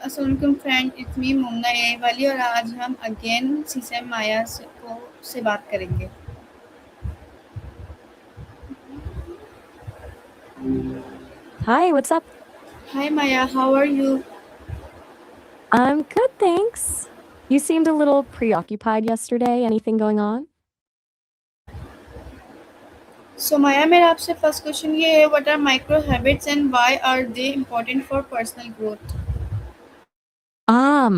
अस्सलाम वालेकुम friend, it's me Munna ए वाली और आज हम अगेन सीसे माया से बात करेंगे। Hi, what's up? Hi Maya, how are you? I'm good, thanks. You seemed a little preoccupied yesterday. Anything going on? So Maya, मेरा आपसे फर्स्ट क्वेश्चन ये है, what are micro habits and why are they important for personal growth?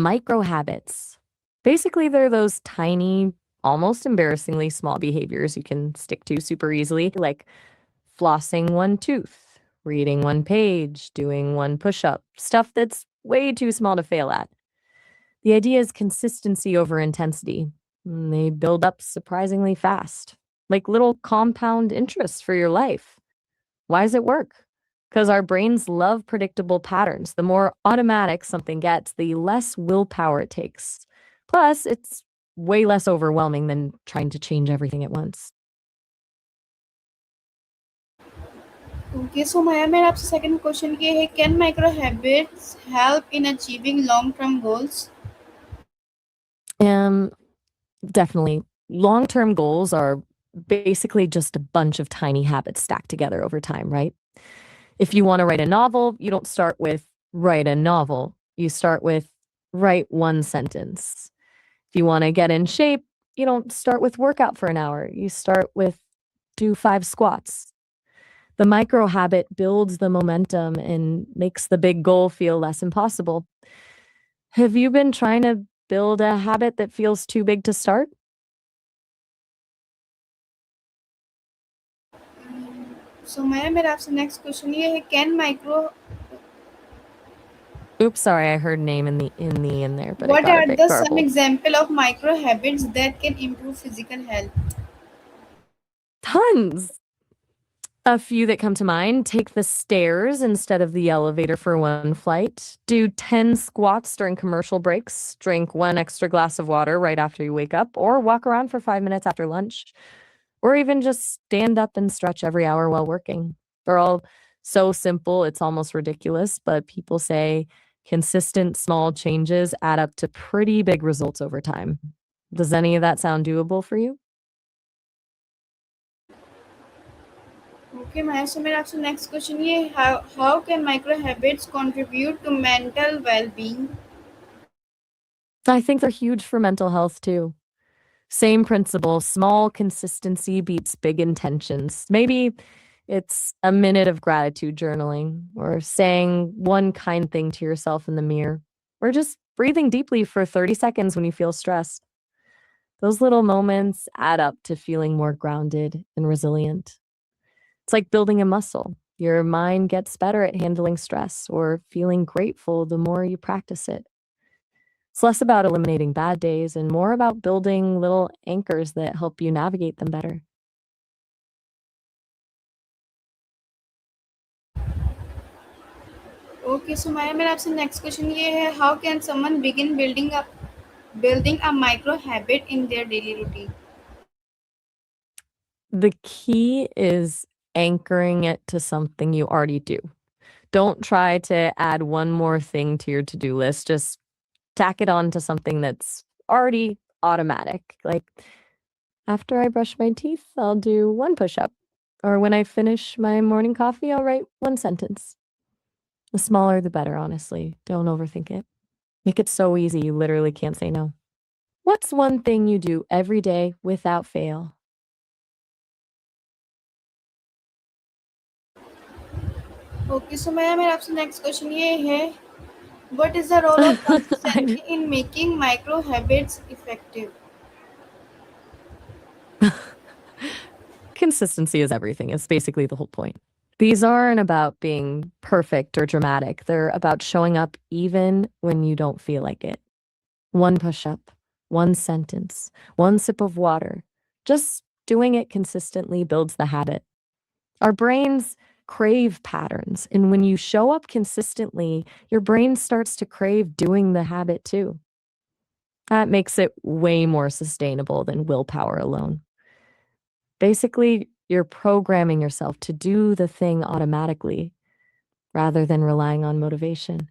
Micro habits. Basically, they're those tiny, almost embarrassingly small behaviors you can stick to super easily, like flossing one tooth, reading one page, doing one push up, stuff that's way too small to fail at. The idea is consistency over intensity. They build up surprisingly fast, like little compound interest for your life. Why does it work? Because our brains love predictable patterns. The more automatic something gets, the less willpower it takes. Plus, it's way less overwhelming than trying to change everything at once. Okay, so Maya, मेरा आपसे second question ये है, can micro habits help in achieving long term goals? Um, Definitely. Long term goals are basically just a bunch of tiny habits stacked together over time, right? If you want to write a novel, you don't start with write a novel. You start with write one sentence. If you want to get in shape, you don't start with workout for an hour. You start with do 5 squats. The micro habit builds the momentum and makes the big goal feel less impossible. Have you been trying to build a habit that feels too big to start? सो माया, मेरा आपसे next question ये है, can micro Oops, sorry, I heard name in there, but it What got a are bit the some garbled. example of micro habits that can improve physical health? Tons. A few that come to mind: take the stairs instead of the elevator for one flight, do 10 squats during commercial breaks, drink one extra glass of water right after you wake up, or walk around for 5 minutes after lunch, or even just stand up and stretch every hour while working. They're all so simple, it's almost ridiculous, but people say consistent small changes add up to pretty big results over time. Does any of that sound doable for you? Okay, Maya. So मेरा आपसे next question ये है, how can micro habits contribute to mental well-being? I think they're huge for mental health too. Same principle, small consistency beats big intentions. Maybe it's a minute of gratitude journaling, or saying one kind thing to yourself in the mirror, or just breathing deeply for 30 seconds when you feel stressed. Those little moments add up to feeling more grounded and resilient. It's like building a muscle. Your mind gets better at handling stress or feeling grateful the more you practice it. It's less about eliminating bad days and more about building little anchors that help you navigate them better. Okay, so Maya, मेरा आपसे next question ये है, how can someone begin building a micro habit in their daily routine? The key is anchoring it to something you already do. Don't try to add one more thing to your to do list. Just tack it on to something that's already automatic. Like after I brush my teeth, I'll do one push up. Or when I finish my morning coffee, I'll write one sentence. The smaller, the better, honestly. Don't overthink it. Make it so easy, you literally can't say no. What's one thing you do every day without fail? Okay, so Maya, मेरा आपसे next question ये है, what is the role of I consistency in making micro habits effective? Consistency is everything. It's basically the whole point. These aren't about being perfect or dramatic. They're about showing up even when you don't feel like it. One push up, one sentence, one sip of water. Just doing it consistently builds the habit. Our brains crave patterns. And when you show up consistently, your brain starts to crave doing the habit too. That makes it way more sustainable than willpower alone. Basically, you're programming yourself to do the thing automatically rather than relying on motivation.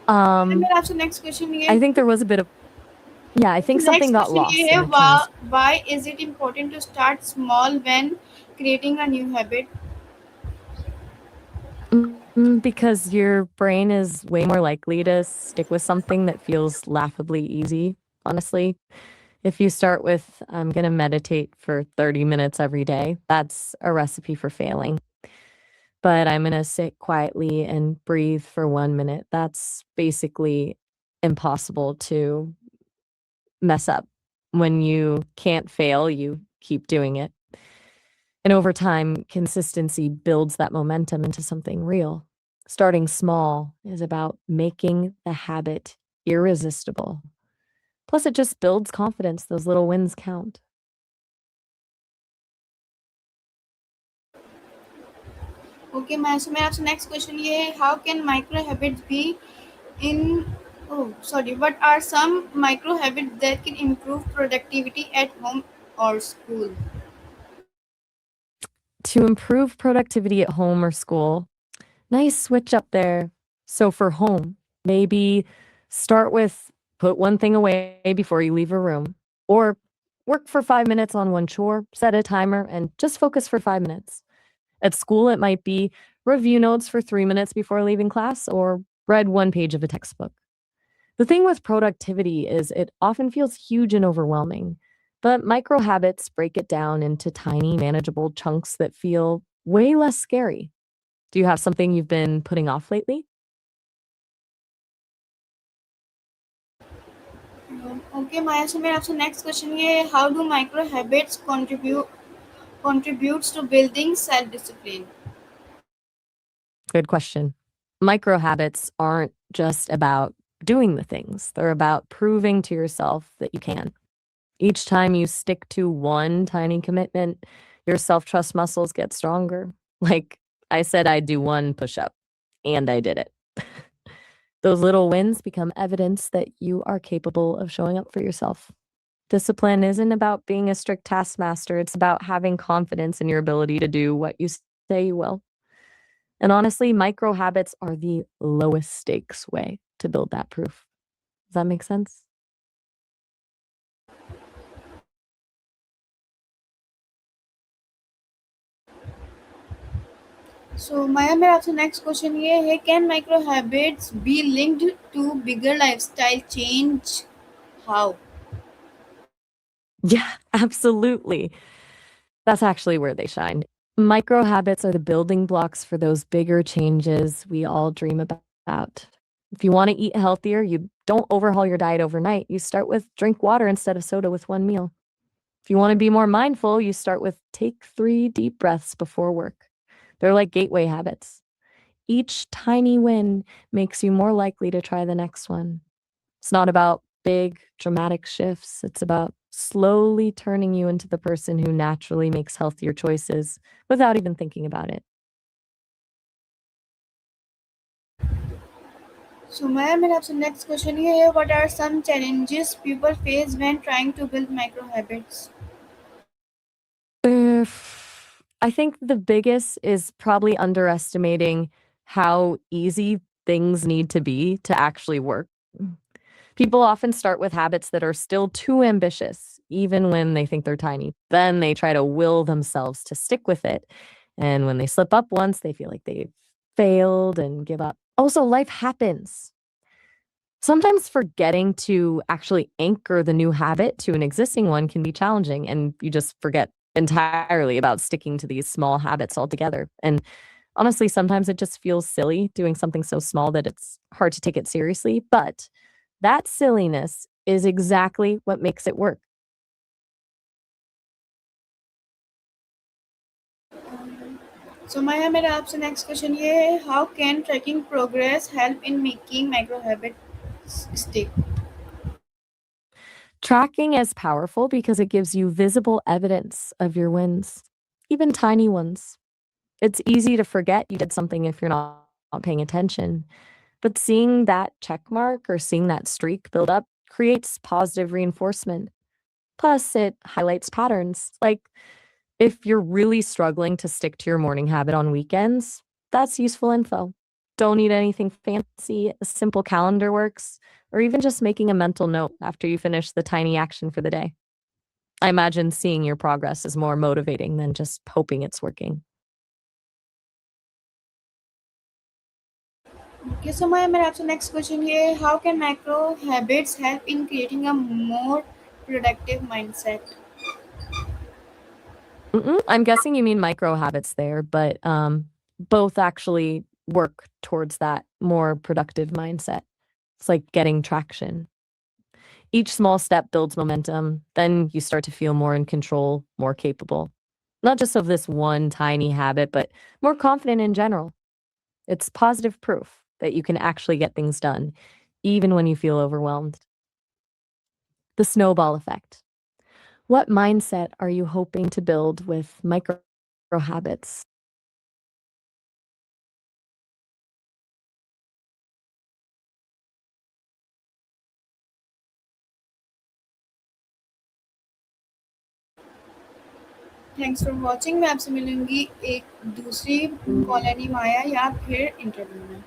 Um, मेरा आपसे next question ये I think there was a bit of yeah, I think something next got question ये lost है in the trans why is it important to start small when creating a new habit because your brain is way more likely to stick with something that feels laughably easy, honestly. If you start with, I'm going to meditate for 30 minutes every day, that's a recipe for failing. But I'm going to sit quietly and breathe for 1 minute. That's basically impossible to mess up. When you can't fail, you keep doing it. And over time, consistency builds that momentum into something real. Starting small is about making the habit irresistible. Plus, it just builds confidence. Those little wins count. Okay मैं मेरा आपसे next question ये है how can micro habits be in oh sorry what are some micro habits that can improve productivity at home or school To improve productivity at home or school, nice switch up there. So, for home, maybe start with put one thing away before you leave a room, or work for 5 minutes on one chore, set a timer, and just focus for 5 minutes. At school, it might be review notes for 3 minutes before leaving class or read one page of a textbook. The thing with productivity is it often feels huge and overwhelming, but micro habits break it down into tiny, manageable chunks that feel way less scary. Do you have something you've been putting off lately? Okay Maya से मेरा आपसे next question ये है how do micro habits contributes to building self discipline Good question. Micro habits aren't just about doing the things, they're about proving to yourself that you can. Each time you stick to one tiny commitment, your self trust muscles get stronger. Like I said, I'd do one push up, and I did it. Those little wins become evidence that you are capable of showing up for yourself. Discipline isn't about being a strict taskmaster, it's about having confidence in your ability to do what you say you will. And honestly, micro habits are the lowest stakes way to build that proof. Does that make sense? So Maya मेरा आपसे next question ये है can micro habits be linked to bigger lifestyle change how Yeah, absolutely. That's actually where they shine. Micro habits are the building blocks for those bigger changes we all dream about. If you want to eat healthier, you don't overhaul your diet overnight. You start with drink water instead of soda with one meal. If you want to be more mindful, you start with take 3 deep breaths before work. They're like gateway habits. Each tiny win makes you more likely to try the next one. It's not about big, dramatic shifts. It's about slowly turning you into the person who naturally makes healthier choices without even thinking about it. So Maya मेरा आपसे next question ये है what are some challenges people face when trying to build micro habits I think the biggest is probably underestimating how easy things need to be to actually work. People often start with habits that are still too ambitious, even when they think they're tiny. Then they try to will themselves to stick with it. And when they slip up once, they feel like they've failed and give up. Also, life happens. Sometimes forgetting to actually anchor the new habit to an existing one can be challenging, and you just forget entirely about sticking to these small habits altogether. And honestly, sometimes it just feels silly doing something so small that it's hard to take it seriously. But that silliness is exactly what makes it work. So Maya मेरा आपसे next question ये है how can tracking progress help in making micro habits stick Tracking is powerful because it gives you visible evidence of your wins, even tiny ones. It's easy to forget you did something if you're not paying attention. But seeing that check mark or seeing that streak build up creates positive reinforcement. Plus, it highlights patterns. Like if you're really struggling to stick to your morning habit on weekends, that's useful info. Don't need anything fancy, a simple calendar works, or even just making a mental note after you finish the tiny action for the day. I imagine seeing your progress is more motivating than just hoping it's working. Okay, so Maya, मेरा आपसे next question ये है, how can micro habits help in creating a more productive mindset? I'm guessing you mean micro habits there, but both actually work towards that more productive mindset. It's like getting traction. Each small step builds momentum. Then you start to feel more in control, more capable. Not just of this one tiny habit, but more confident in general. It's positive proof that you can actually get things done, even when you feel overwhelmed. The snowball effect. What mindset are you hoping to build with micro habits? Thanks for watching. मैं आपसे मिलूंगी एक दूसरी colony माया या फिर interview में।